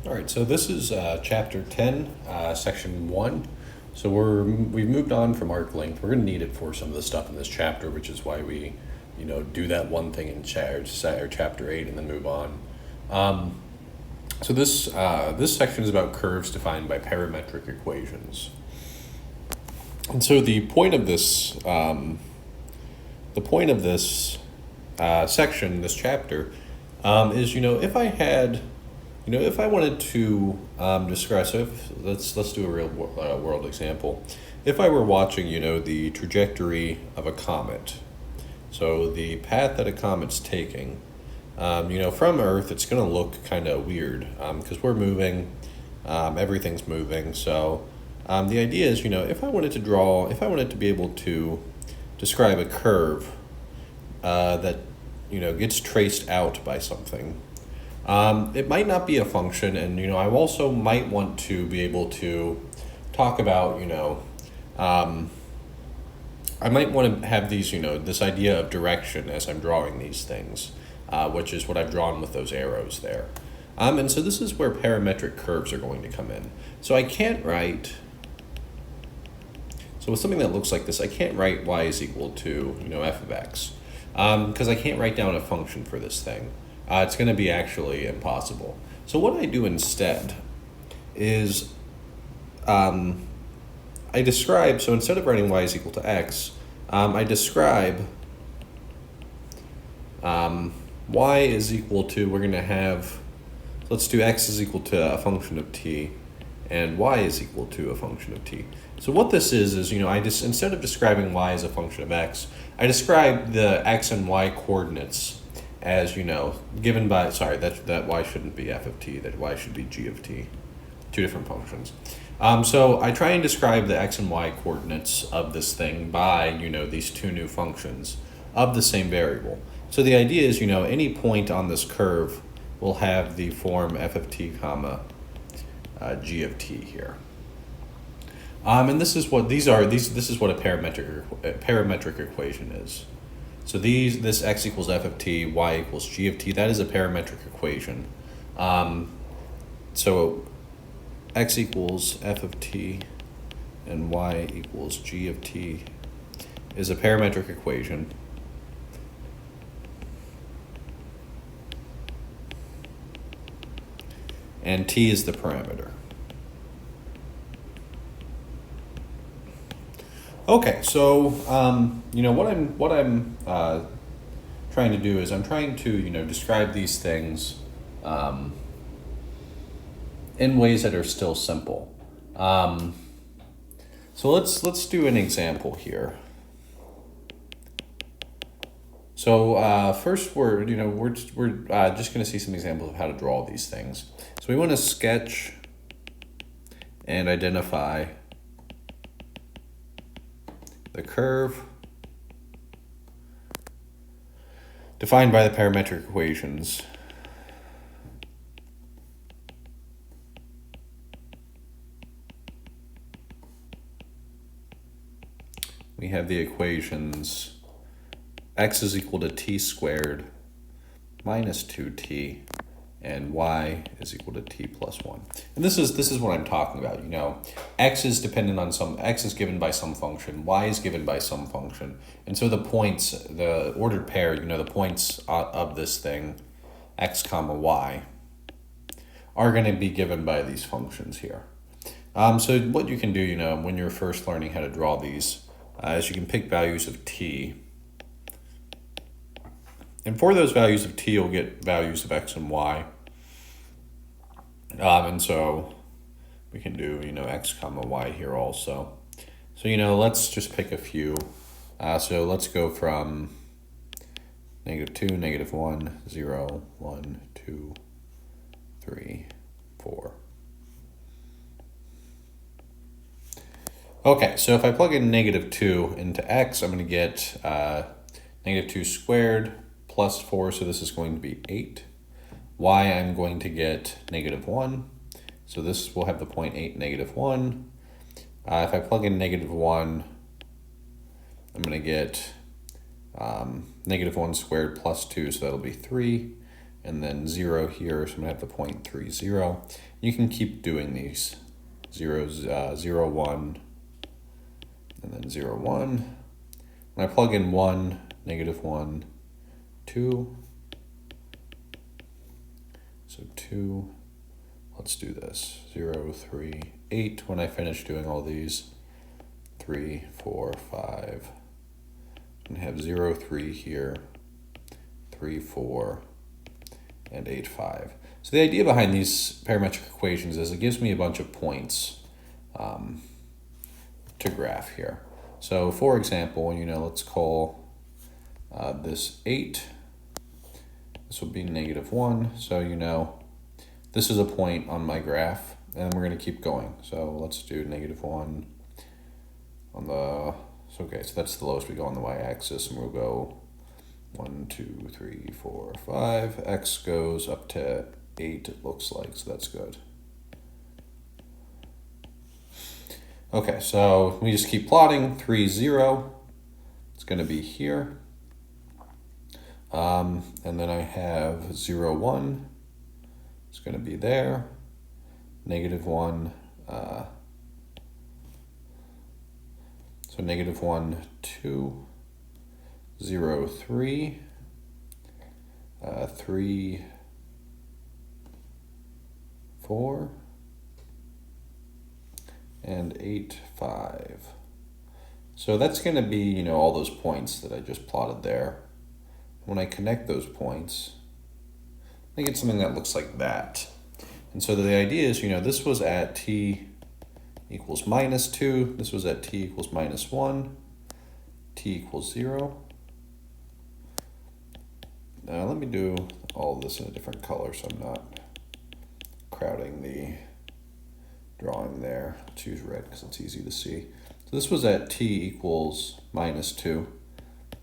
All right, so this is chapter 10, section 1. So we've moved on from arc length. We're going to need it for some of the stuff in this chapter, which is why we, do that one thing in chapter 8 and then move on. So this section is about curves defined by parametric equations. And so the point of this section, this chapter, is if I wanted to describe, so let's do a real world example. If I were watching, the trajectory of a comet, so the path that a comet's taking, from Earth, it's going to look kind of weird because we're moving, everything's moving. So the idea is, if I wanted to be able to describe a curve that, gets traced out by something. It might not be a function, and I also might want to be able to talk about, I might want to have these, this idea of direction as I'm drawing these things, which is what I've drawn with those arrows there. And so this is where parametric curves are going to come in. So I can't write, so with something that looks like this, I can't write y is equal to, f of x, because I can't write down a function for this thing. It's going to be actually impossible. So what I do instead is I describe, so instead of writing y is equal to x, I describe y is equal to, we're going to have, let's do x is equal to a function of t, and y is equal to a function of t. So what this is I just, instead of describing y as a function of x, I describe the x and y coordinates as, given by, sorry, that y shouldn't be f of t, that y should be g of t, two different functions. So I try and describe the x and y coordinates of this thing by, these two new functions of the same variable. So the idea is, any point on this curve will have the form f of t comma g of t here. And this is what this is what a parametric equation is. So this x equals f of t, y equals g of t, that is a parametric equation. So x equals f of t and y equals g of t is a parametric equation. And t is the parameter. Okay, so what I'm trying to do is I'm trying to describe these things in ways that are still simple. So let's do an example here. So first we're just going to see some examples of how to draw these things. So we want to sketch and identify the curve defined by the parametric equations we have the equations x is equal to t squared minus 2t and y is equal to t plus 1. And this is what I'm talking about. X is dependent on x is given by some function, y is given by some function. And so the points, the ordered pair, the points of this thing, x comma y, are going to be given by these functions here. So what you can do, when you're first learning how to draw these, is you can pick values of t. And for those values of t, you'll get values of x and y. And so we can do, x comma y here also. So, let's just pick a few. So let's go from -2, -1, 0, 1, 2, 3, 4. Okay, so if I plug in -2 into x, I'm going to get -2 squared plus 4, so this is going to be 8. Y, I'm going to get -1, so this will have the point 8, -1. If I plug in -1, I'm going to get -1 squared plus 2, so that'll be 3. and then 0 here, so I'm gonna have the point 3, 0. You can keep doing these 0, 1, and then 0, 1. When I plug in 1, -1, 2, so 2, let's do this, 0, 3, 8, when I finish doing all these, 3, 4, 5, and have 0, 3 here, 3, 4, and 8, 5. So the idea behind these parametric equations is it gives me a bunch of points to graph here. So for example, let's call this 8. This will be -1. So this is a point on my graph, and we're going to keep going. So let's do -1 on the, so that's the lowest we go on the y-axis, and we'll go 1, 2, 3, 4, 5. X goes up to 8, it looks like, so that's good. Okay, so we just keep plotting. 3, 0. It's going to be here. And then I have 0, 1. It's going to be there. -1. So -1, 2. 0, 3. 3, 4. And 8, 5. So that's going to be, all those points that I just plotted there. When I connect those points, I get something that looks like that. And so the idea is, this was at t equals -2. This was at t equals -1. T equals 0. Now let me do all of this in a different color so I'm not crowding the drawing there. Let's use red because it's easy to see. So this was at t equals -2,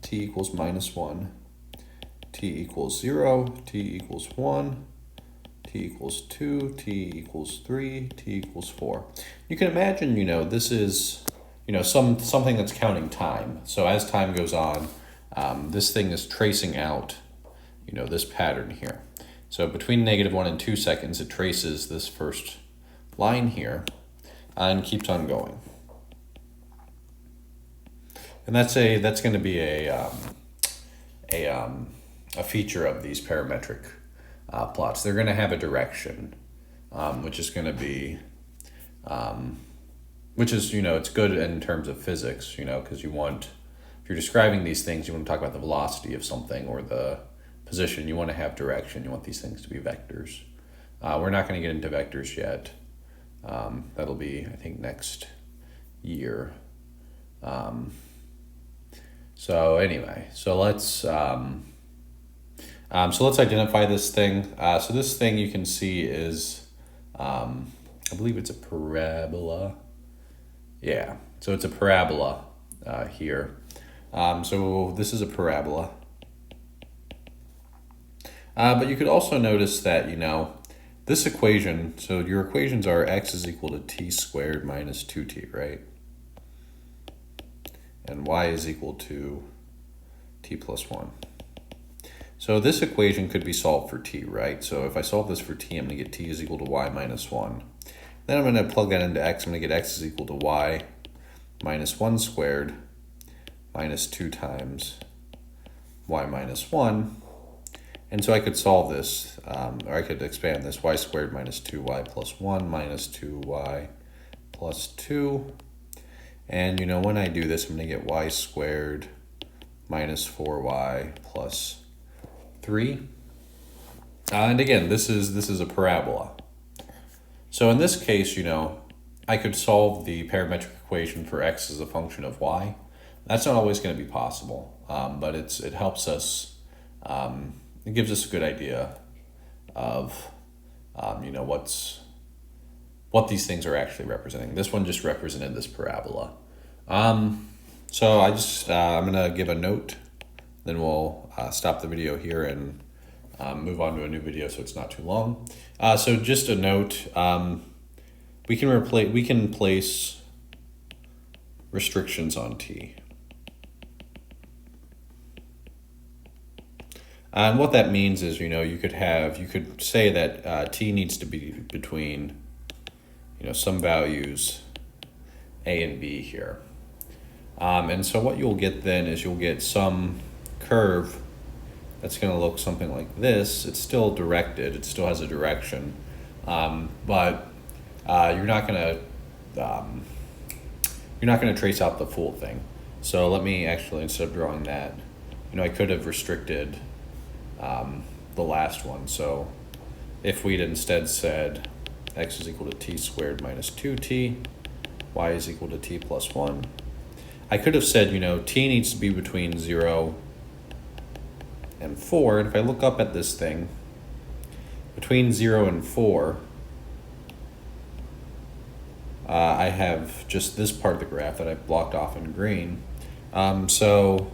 t equals -1, t equals 0, t equals 1, t equals 2, t equals 3, t equals 4. You can imagine, this is, something that's counting time. So as time goes on, this thing is tracing out, this pattern here. So between -1 and 2 seconds, it traces this first line here and keeps on going. And that's going to be a feature of these parametric plots. They're going to have a direction, which is going to be, it's good in terms of physics, because if you're describing these things, you want to talk about the velocity of something or the position. You want to have direction. You want these things to be vectors. We're not going to get into vectors yet. That'll be, I think, next year. So anyway, so let's identify this thing. So this thing you can see is, I believe it's a parabola. Yeah, so it's a parabola here. So this is a parabola. But you could also notice that, this equation, so your equations are x is equal to t squared minus 2t, right? And y is equal to t plus 1. So this equation could be solved for t, right? So if I solve this for t, I'm going to get t is equal to y minus 1. Then I'm going to plug that into x. I'm going to get x is equal to y minus 1 squared minus 2 times y minus 1. And so I could solve this, or I could expand this, y squared minus 2y plus 1 minus 2y plus 2. And when I do this, I'm going to get y squared minus 4y plus 3. And again, this is a parabola. So in this case, I could solve the parametric equation for x as a function of y. That's not always going to be possible, but it helps us. It gives us a good idea of, what these things are actually representing. This one just represented this parabola. So I'm going to give a note, then we'll stop the video here and move on to a new video so it's not too long. So just a note, we can place restrictions on t. And what that means is, you could say that t needs to be between, some values a and b here. And so what you'll get then is you'll get some curve that's going to look something like this. It's still directed. It still has a direction, but you're not going to trace out the full thing. So let me actually, instead of drawing that, I could have restricted the last one. So if we'd instead said x is equal to t squared minus 2t, y is equal to t plus 1, I could have said, t needs to be between 0 and 4. And if I look up at this thing, between 0 and 4, I have just this part of the graph that I've blocked off in green. So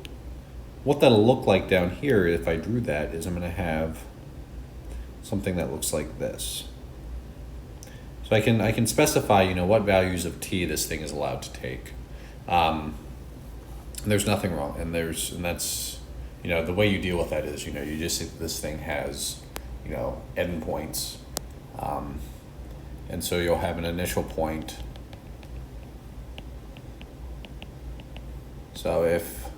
what that'll look like down here, if I drew that, is I'm going to have something that looks like this. So I can specify, what values of t this thing is allowed to take. And there's nothing wrong, and that's, the way you deal with that is, you just think this thing has, endpoints, and so you'll have an initial point. So if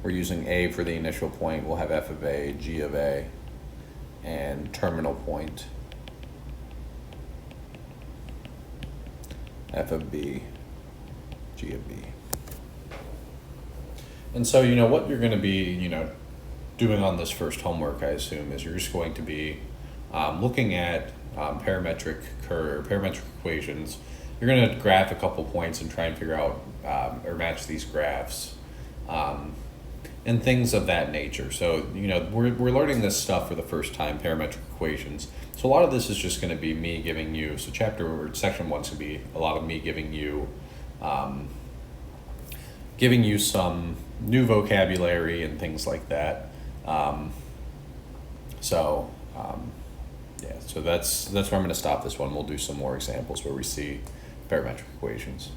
we're using a for the initial point, we'll have f of a, g of a, and terminal point f of b, g of b. And so, what you're going to be, doing on this first homework, I assume, is you're just going to be looking at parametric equations. You're going to graph a couple points and try and figure out or match these graphs and things of that nature. So, we're learning this stuff for the first time, parametric equations. So a lot of this is just going to be me giving you, so section 1's going to be a lot of me giving you some new vocabulary and things like that. So that's where I'm going to stop this one. We'll do some more examples where we see parametric equations.